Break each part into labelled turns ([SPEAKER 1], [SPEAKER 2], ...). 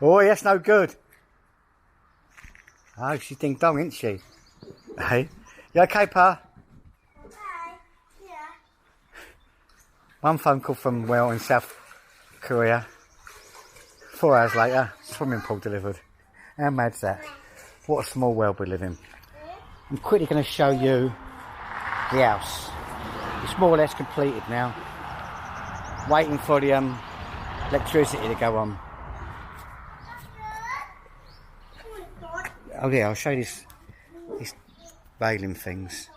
[SPEAKER 1] Oh, that's no good. Oh, she's ding dong, isn't she? Hey, you okay, Pa?
[SPEAKER 2] Okay, yeah.
[SPEAKER 1] One phone call from Will in South Korea. 4 hours later, swimming pool delivered. How mad's that? What a small world we live in. I'm quickly going to show you the house. It's more or less completed now. Waiting for the electricity to go on. Oh yeah, I'll show you these railing things.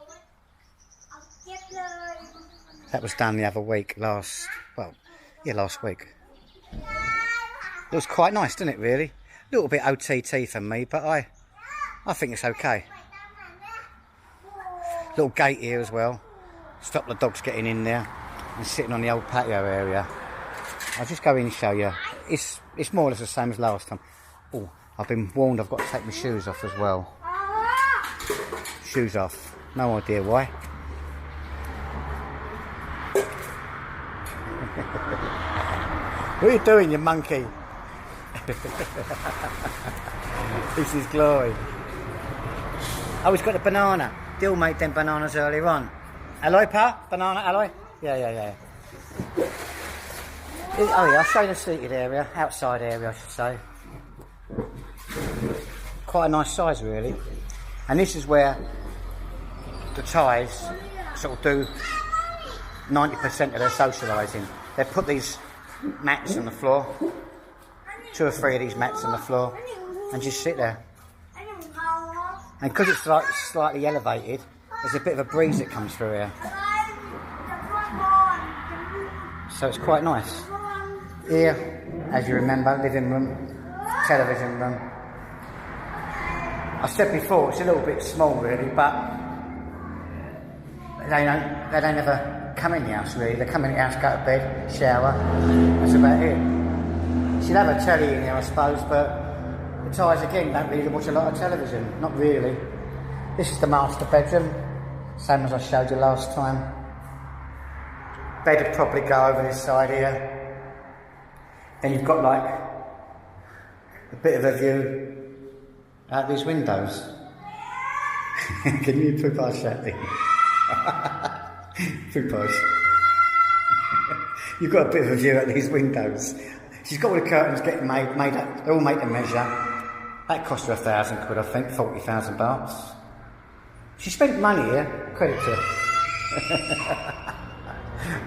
[SPEAKER 1] That was done the other week, last week. It was quite nice, didn't it, really? A little bit OTT for me, but I think it's okay. Little gate here as well. Stop the dogs getting in there and sitting on the old patio area. I'll just go in and show you. It's more or less the same as last time. Oh, I've been warned I've got to take my shoes off as well. Shoes off. No idea why. What are you doing, you monkey? This is glory. Oh, he's got a banana. Dill made them bananas earlier on. Alloy, Pa? Banana, alloy? Yeah. Oh yeah, I'll show you the seated area, outside area I should say. Quite a nice size really. And this is where the Thais sort of do 90% of their socialising. They put these mats on the floor, 2 or 3 of these mats on the floor, and just sit there. And because it's like slightly elevated, there's a bit of a breeze that comes through here. So it's quite nice. Here, as you remember, living room, television room. I said before, it's a little bit small really, but they don't ever come in the house really. They come in the house, go to bed, shower, that's about it. She'll have a telly in there I suppose, but the Thais again don't really watch a lot of television, not really. This is the master bedroom, same as I showed you last time. Bed would probably go over this side here. Then you've got like a bit of a view out these windows. Can you poop our chatting? Poop us. You've got a bit of a view out these windows. She's got all the curtains getting made up, they're all made to measure. That cost her £1,000 I think, 40,000 bahts. She spent money here, credit to her.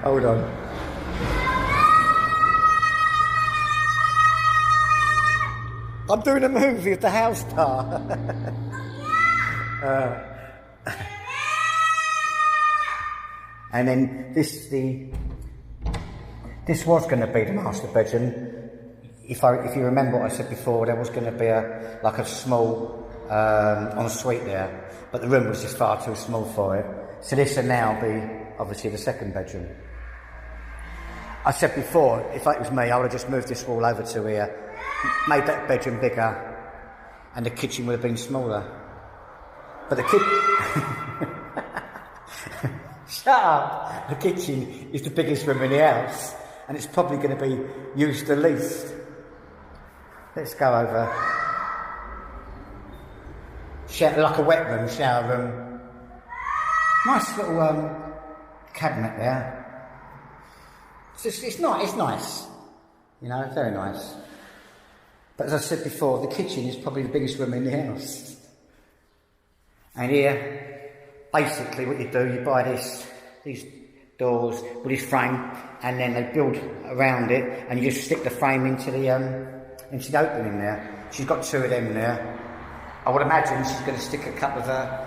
[SPEAKER 1] Hold on. I'm doing a movie of the house part. And then this was going to be the master bedroom. If you remember what I said before, there was going to be a small ensuite there, but the room was just far too small for it. So this will now be obviously the second bedroom. I said before, if it was me, I would have just moved this wall over to here, made that bedroom bigger, and the kitchen would have been smaller. But the shut up! The kitchen is the biggest room in the house, and it's probably going to be used the least. Let's go over. Like a wet room, shower room. Nice little cabinet there. It's nice. You know, very nice. But as I said before, the kitchen is probably the biggest room in the house. And here, basically what you do, you buy these doors with this frame, and then they build around it, and you just stick the frame into the opening there. She's got 2 of them there. I would imagine she's going to stick a couple of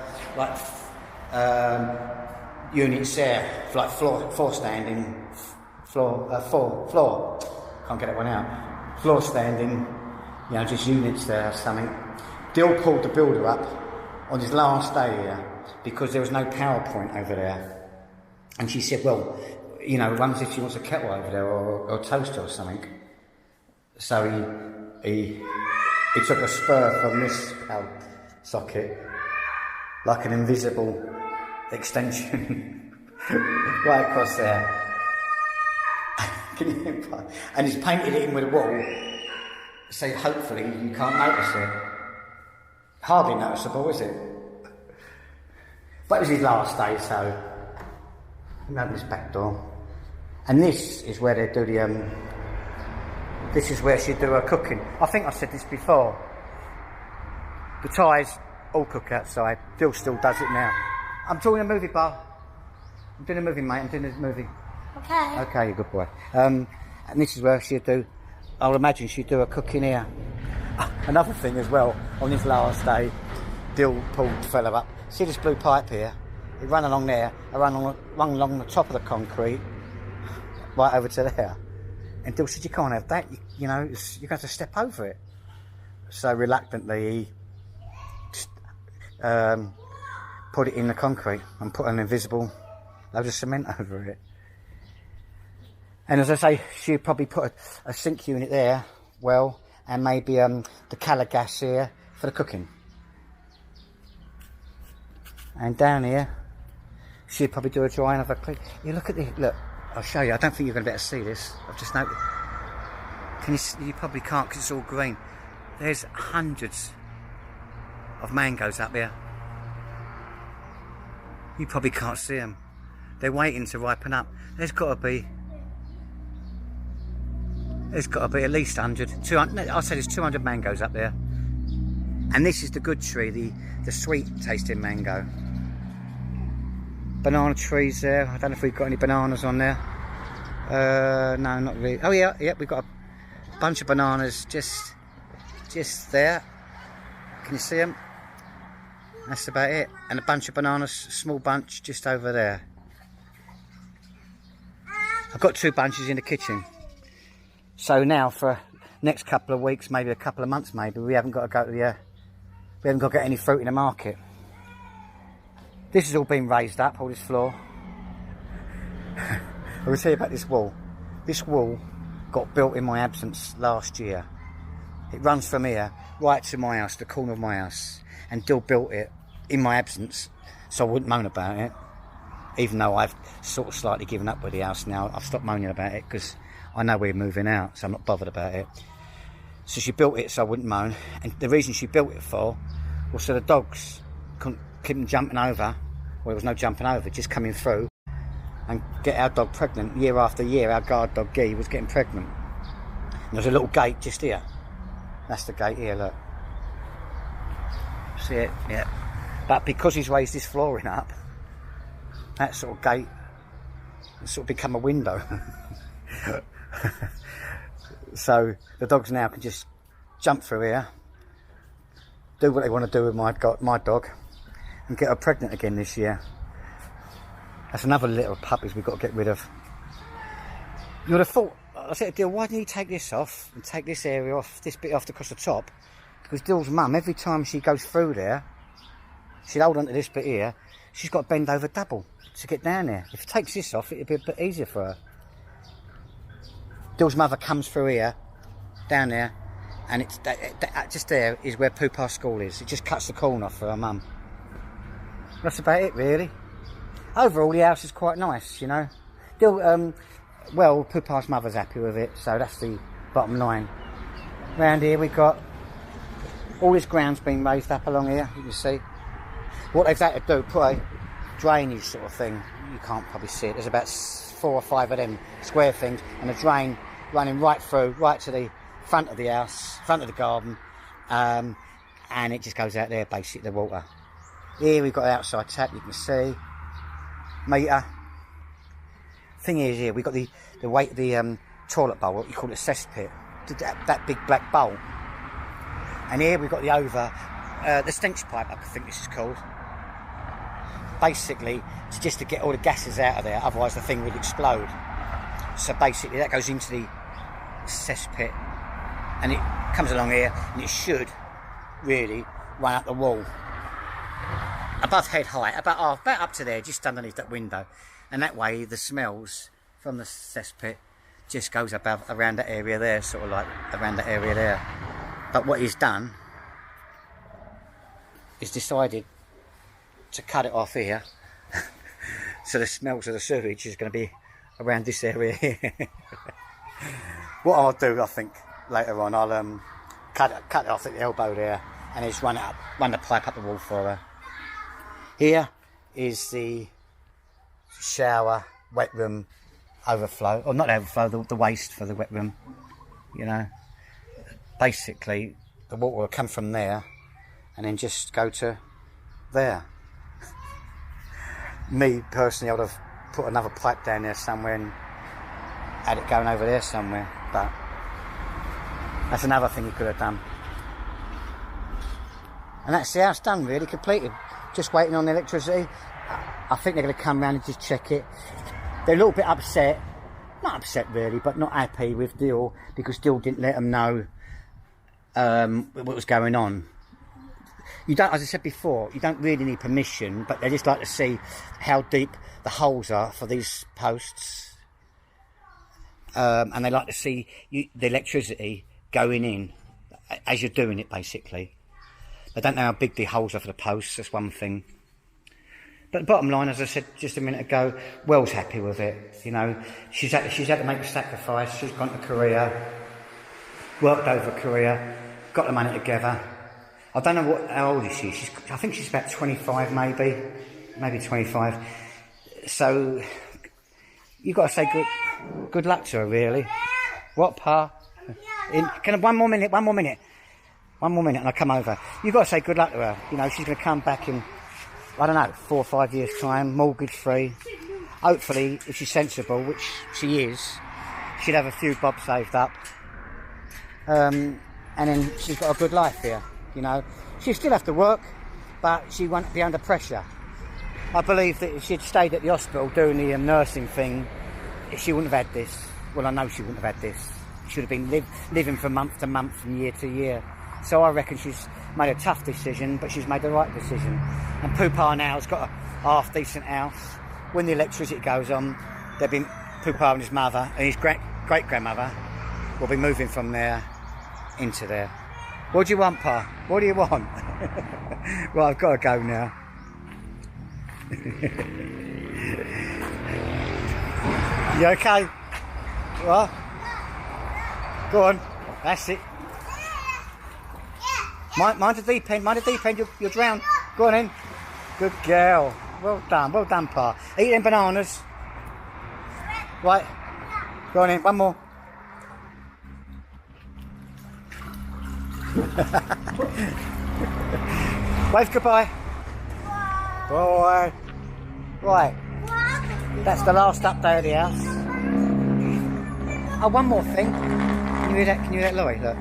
[SPEAKER 1] units there, like floor standing, floor. Can't get that one out. Floor standing, you know, just units there or something. Dill pulled the builder up on his last day here because there was no power point over there. And she said, well, you know, runs if she wants a kettle over there or a toaster or something. So he took a spur from this socket, like an invisible extension, right across there. And he's painted it in with a wall. So hopefully you can't notice it. Hardly noticeable, is it? But it was his last day, so I'm open this back door. And this is where they do the this is where she do her cooking. I think I said this before. The Thais all cook outside. Bill still does it now. I'm doing a movie, Bar. I'm doing a movie, mate. I'm doing a movie.
[SPEAKER 2] Okay.
[SPEAKER 1] Okay, you're a good boy. And this is where she'd do, I'll imagine she'd do her cooking here. Another thing as well, on his last day, Dill pulled the fella up. See this blue pipe here? He ran along there, I ran along the top of the concrete, right over to there. And Dill said, you can't have that, you know, you're going to step over it. So reluctantly, he put it in the concrete and put an invisible load of cement over it. And as I say, she'd probably put a sink unit there, well, and maybe the colour gas here for the cooking. And down here, she'd probably do a drying of her clean. You look at this, look, I'll show you. I don't think you're going to be able to see this. I've just noticed. Can you see? You probably can't because it's all green. There's hundreds of mangoes up there. You probably can't see them. They're waiting to ripen up. There's got to be at least 100, 200, I'll say there's 200 mangoes up there. And this is the good tree, the sweet tasting mango. Banana trees there. I don't know if we've got any bananas on there. No, not really. Oh yeah, we've got a bunch of bananas just there. Can you see them? That's about it. And a bunch of bananas, small bunch just over there. I've got 2 bunches in the kitchen. So now for next couple of weeks, maybe a couple of months, maybe we haven't got to go to the, we haven't got to get any fruit in the market. This has all been raised up, all this floor. I will tell you about this wall. This wall got built in my absence last year. It runs from here right to my house, the corner of my house, and Dill built it in my absence, so I wouldn't moan about it. Even though I've sort of slightly given up with the house now, I've stopped moaning about it because I know we're moving out, so I'm not bothered about it. So she built it so I wouldn't moan, and the reason she built it for was so the dogs couldn't keep them jumping over. Well, there was no jumping over, just coming through and get our dog pregnant. Year after year, our guard dog Guy was getting pregnant. And there's a little gate just here. That's the gate here, look. See it? Yeah. But because he's raised this flooring up, that sort of gate has sort of become a window. So the dogs now can just jump through here, do what they want to do with my dog, and get her pregnant again this year. That's another little puppies we've got to get rid of. You would have thought, I said to Dill, why didn't you take this off and take this area off, this bit off across the top? Because Dill's mum, every time she goes through there, she'll hold on to this bit here, she's got to bend over double to get down there. If it takes this off, it'll be a bit easier for her. Dill's mother comes through here, down there, and it's just there is where Poopar School is. It just cuts the corner off for her mum. That's about it, really. Overall, the house is quite nice, you know. Dill, well, Poopar's mother's happy with it, so that's the bottom line. Round here, we've got all this ground's been raised up along here, you can see. What they've had to do, put a drainage sort of thing. You can't probably see it. There's about 4 or 5 of them square things, and a drain running right through, right to the front of the house, front of the garden, and it just goes out there, basically, the water. Here we've got an outside tap, you can see, meter. Thing is, here we've got the toilet bowl, what you call it, cesspit, that big black bowl. And here we've got the stench pipe, I think this is called. Basically, it's just to get all the gases out of there, otherwise the thing would explode. So basically that goes into the cesspit, and it comes along here, and it should really run up the wall. Above head height, about up to there, just underneath that window. And that way the smells from the cesspit just goes above, around that area there, sort of like around that area there. But what he's done is decided to cut it off here. So the smells of the sewage is going to be around this area here. What I'll do, I think, later on, I'll cut it off at the elbow there, and just run the pipe up the wall for her. Here is the shower, wet room overflow, or not overflow, the waste for the wet room. You know, basically the water will come from there and then just go to there. Me personally, I would have put another pipe down there somewhere and had it going over there somewhere, but that's another thing you could have done. And that's the house done, really, completed. Just waiting on the electricity. I think they're going to come round and just check it. They're a little bit upset. Not upset, really, but not happy with Dill, because Dill didn't let them know what was going on. You don't, as I said before, you don't really need permission, but they just like to see how deep the holes are for these posts. And they like to see the electricity going in as you're doing it, basically. They don't know how big the holes are for the posts, that's one thing. But the bottom line, as I said just a minute ago, Wells happy with it. You know, she's had to make a sacrifice. She's gone to Korea, worked over Korea, got the money together. I don't know how old is she. I think she's about 25, maybe 25. So you've got to say good luck to her, really. What, Pa? Can I, one more minute, and I'll come over. You've got to say good luck to her. You know, she's going to come back in, I don't know, 4 or 5 years' time, mortgage-free. Hopefully, if she's sensible, which she is, she'd have a few bob saved up. And then she's got a good life here, you know. She'll still have to work, but she won't be under pressure. I believe that if she'd stayed at the hospital doing the nursing thing, she wouldn't have had this. Well, I know she wouldn't have had this. She would have been living from month to month and year to year. So I reckon she's made a tough decision, but she's made the right decision. And Poopa now's got a half-decent house. When the electricity goes on, they'll be Poopa and his mother and his great-grandmother will be moving from there into there. What do you want, Pa? What do you want? Right, I've got to go now. You okay? What? Go on. That's it. Mind the deep end, you'll drown. Go on in. Good girl. Well done, Pa. Eat them bananas. Right. Go on in, one more. Wave goodbye. Bye. Right. That's the last update of the house. Oh, one more thing. Can you hear that? Can you hear that lorry? Look.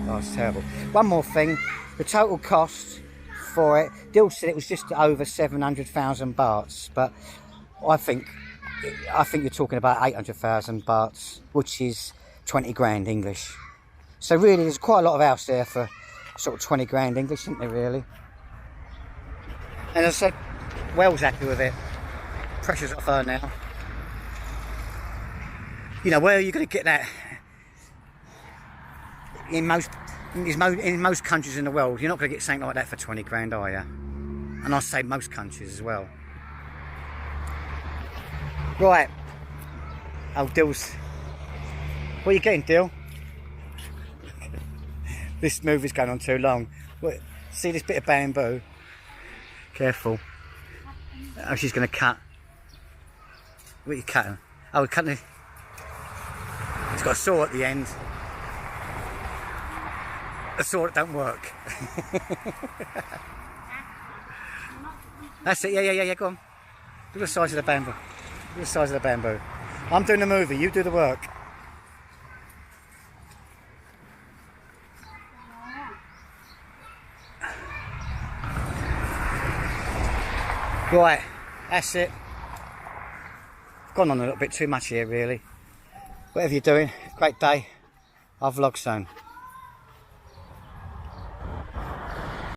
[SPEAKER 1] Oh, it's terrible. One more thing. The total cost for it, Dill said it was just over 700,000 bahts, but I think you're talking about 800,000 bahts, which is 20 grand English. So really, there's quite a lot of house there for sort of 20 grand English, isn't there, really? And as I said, Wells happy with it. Pressure's off her now. You know, where are you going to get that? In most countries in the world, you're not going to get something like that for 20 grand, are you? And I say most countries as well. Right. Oh, Dill's. What are you getting, Dill? This movie's going on too long. What, see this bit of bamboo? Careful. Oh, she's going to cut. What are you cutting? Oh, we're cutting it. It's got a saw at the end. A saw that don't work. That's it, yeah, go on. Look at the size of the bamboo. Look at the size of the bamboo. I'm doing the movie, you do the work. Right, that's it. I've gone on a little bit too much here, really. Whatever you're doing, great day. I'll vlog soon.